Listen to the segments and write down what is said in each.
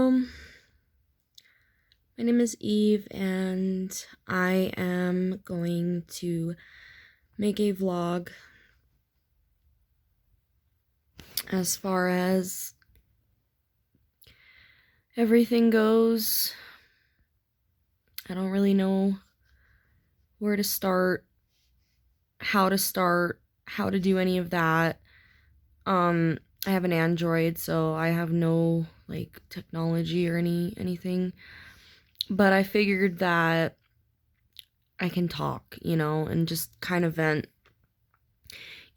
So, my name is Eve, and I am going to make a vlog as far as everything goes. I don't really know where to start, how to do any of that. I have an Android, so I have no technology or anything. But I figured that I can talk, and just kind of vent.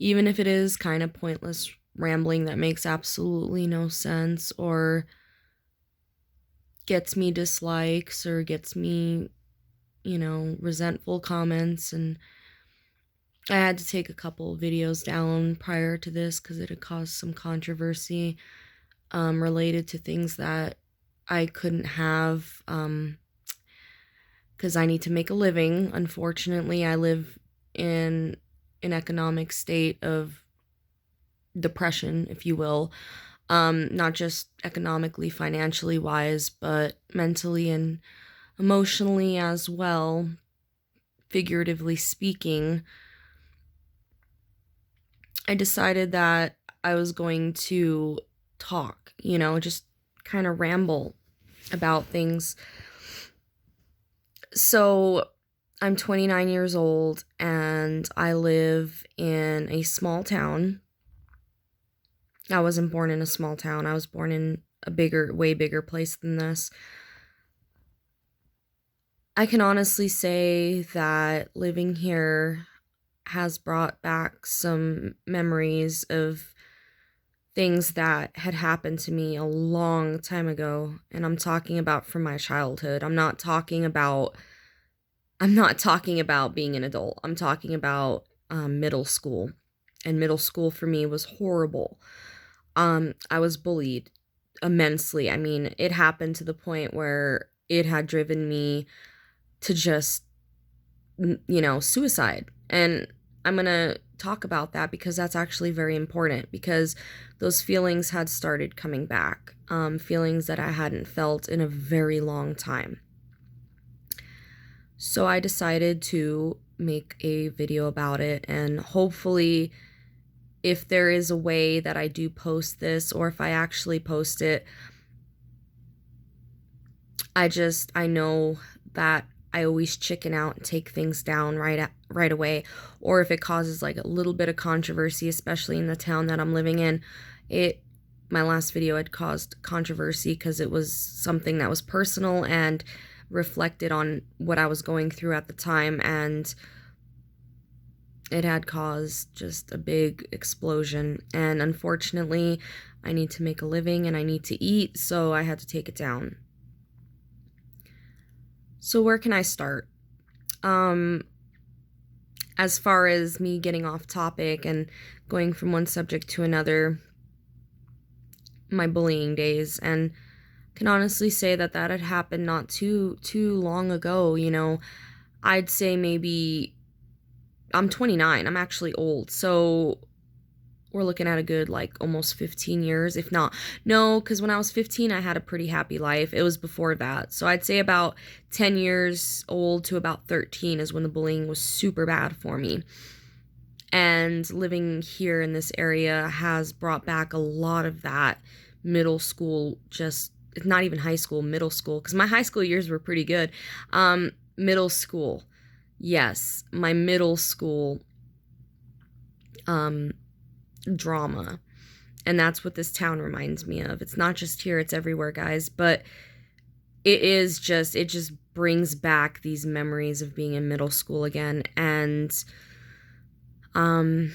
Even if it is kind of pointless rambling that makes absolutely no sense or gets me dislikes or gets me, resentful comments. And I had to take a couple videos down prior to this because it had caused some controversy related to things that I couldn't have because I need to make a living. Unfortunately, I live in an economic state of depression, if you will, not just economically, financially wise, but mentally and emotionally as well, figuratively speaking. I decided that I was going to talk, just kind of ramble about things. So I'm 29 years old and I live in a small town. I wasn't born in a small town. I was born in a way bigger place than this. I can honestly say that living here has brought back some memories of things that had happened to me a long time ago. And I'm talking about from my childhood. I'm not talking about being an adult. I'm talking about middle school. And middle school for me was horrible. I was bullied immensely. I mean, it happened to the point where it had driven me to just, suicide. And I'm going to talk about that because that's actually very important, because those feelings had started coming back, feelings that I hadn't felt in a very long time. So I decided to make a video about it, and hopefully if there is a way that I do post this, or if I actually post it, I know that I always chicken out and take things down right away. Or if it causes like a little bit of controversy, especially in the town that I'm living in. My last video had caused controversy because it was something that was personal and reflected on what I was going through at the time, and it had caused just a big explosion. And unfortunately, I need to make a living and I need to eat, so I had to take it down. So where can I start? As far as me getting off topic and going from one subject to another, my bullying days, and can honestly say that had happened not too long ago. I'd say maybe, I'm 29, I'm actually old, so we're looking at a good almost 15 years, if not. No, because when I was 15, I had a pretty happy life. It was before that. So I'd say about 10 years old to about 13 is when the bullying was super bad for me. And living here in this area has brought back a lot of that middle school, just not even high school, middle school, because my high school years were pretty good. Middle school. Yes, my middle school drama. And that's what this town reminds me of. It's not just here, it's everywhere, guys. But it just brings back these memories of being in middle school again. And I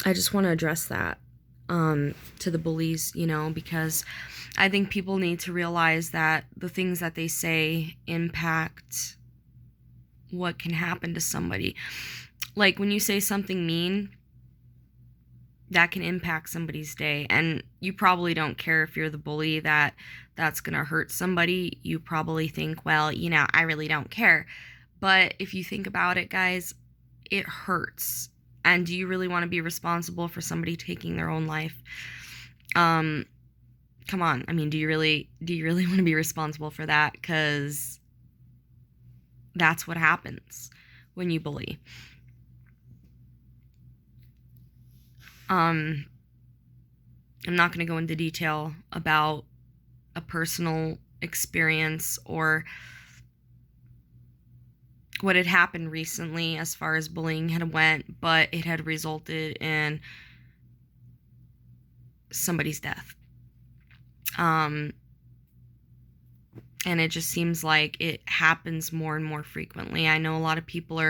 just want to address that to the bullies, because I think people need to realize that the things that they say impact what can happen to somebody. Like when you say something mean, that can impact somebody's day, and you probably don't care if you're the bully that's gonna hurt somebody. You probably think, well, I really don't care. But if you think about it, guys, it hurts. And do you really want to be responsible for somebody taking their own life? come on. I mean, do you really want to be responsible for that? Because that's what happens when you bully. I'm not going to go into detail about a personal experience or what had happened recently as far as bullying had went, but it had resulted in somebody's death. And it just seems like it happens more and more frequently. I know a lot of people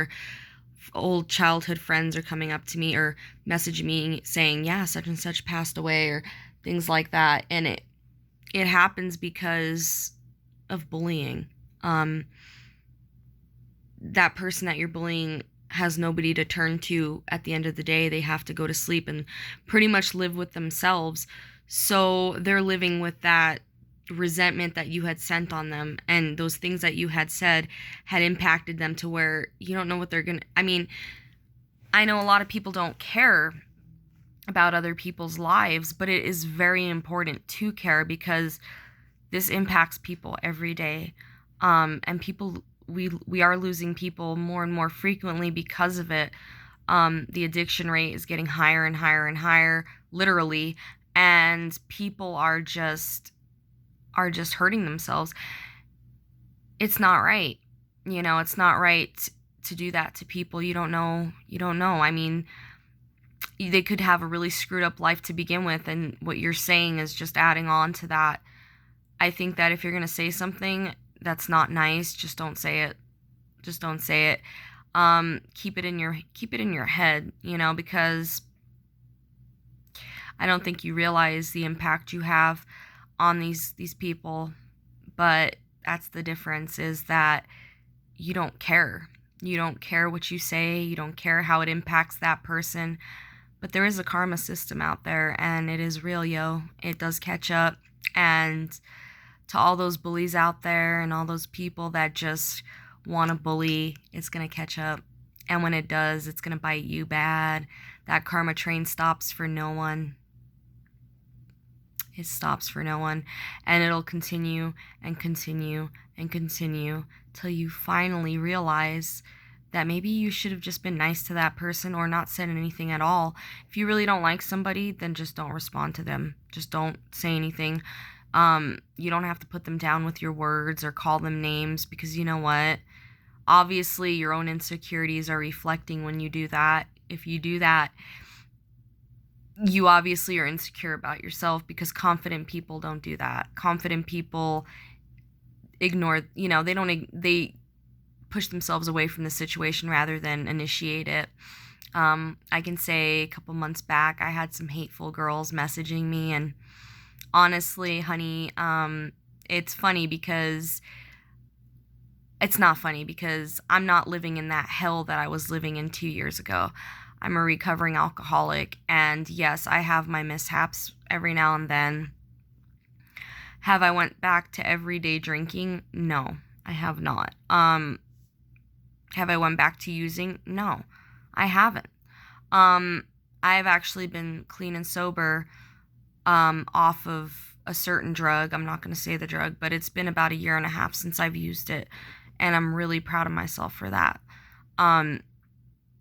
old childhood friends are coming up to me or messaging me saying, yeah, such and such passed away, or things like that. And it happens because of bullying. That person that you're bullying has nobody to turn to at the end of the day. They have to go to sleep and pretty much live with themselves. So they're living with that resentment that you had sent on them, and those things that you had said had impacted them to where you don't know what they're gonna. I mean, I know a lot of people don't care about other people's lives, but it is very important to care because this impacts people every day. And people, we are losing people more and more frequently because of it. The addiction rate is getting higher and higher and higher, literally, and people are just hurting themselves. It's not right. It's not right to do that to people. You don't know. I mean, they could have a really screwed up life to begin with, and what you're saying is just adding on to that. I think that if you're going to say something that's not nice, just don't say it. Just don't say it. Keep it in your head, because I don't think you realize the impact you have on these people, but that's the difference, is that you don't care. You don't care what you say. You don't care how it impacts that person. But there is a karma system out there, and it is real, yo. It does catch up. And to all those bullies out there and all those people that just want to bully, it's going to catch up. And when it does, it's going to bite you bad. That karma train stops for no one. It stops for no one. And it'll continue and continue and continue till you finally realize that maybe you should have just been nice to that person or not said anything at all. If you really don't like somebody, then just don't respond to them. Just don't say anything. You don't have to put them down with your words or call them names, because you know what? Obviously, your own insecurities are reflecting when you do that. If you do that, you obviously are insecure about yourself, because confident people don't do that. Confident people ignore, they push themselves away from the situation rather than initiate it. I can say a couple months back, I had some hateful girls messaging me, and honestly, honey, it's funny because it's not funny, because I'm not living in that hell that I was living in 2 years ago. I'm a recovering alcoholic, and yes, I have my mishaps every now and then. Have I went back to everyday drinking? No, I have not. Have I went back to using? No, I haven't. I've actually been clean and sober off of a certain drug. I'm not going to say the drug, but it's been about 1.5 years since I've used it, and I'm really proud of myself for that.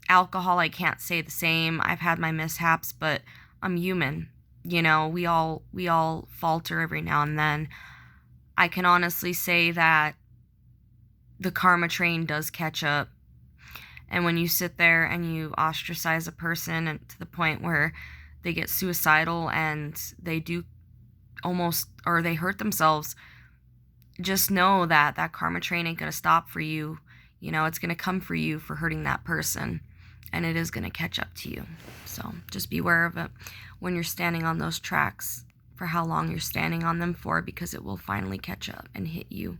Alcohol, I can't say the same. I've had my mishaps, but I'm human. We all falter every now and then. I can honestly say that the karma train does catch up. And when you sit there and you ostracize a person, and to the point where they get suicidal and they do almost, or they hurt themselves, just know that that karma train ain't going to stop for you. It's going to come for you for hurting that person, and it is going to catch up to you. So just be aware of it when you're standing on those tracks, for how long you're standing on them for, because it will finally catch up and hit you.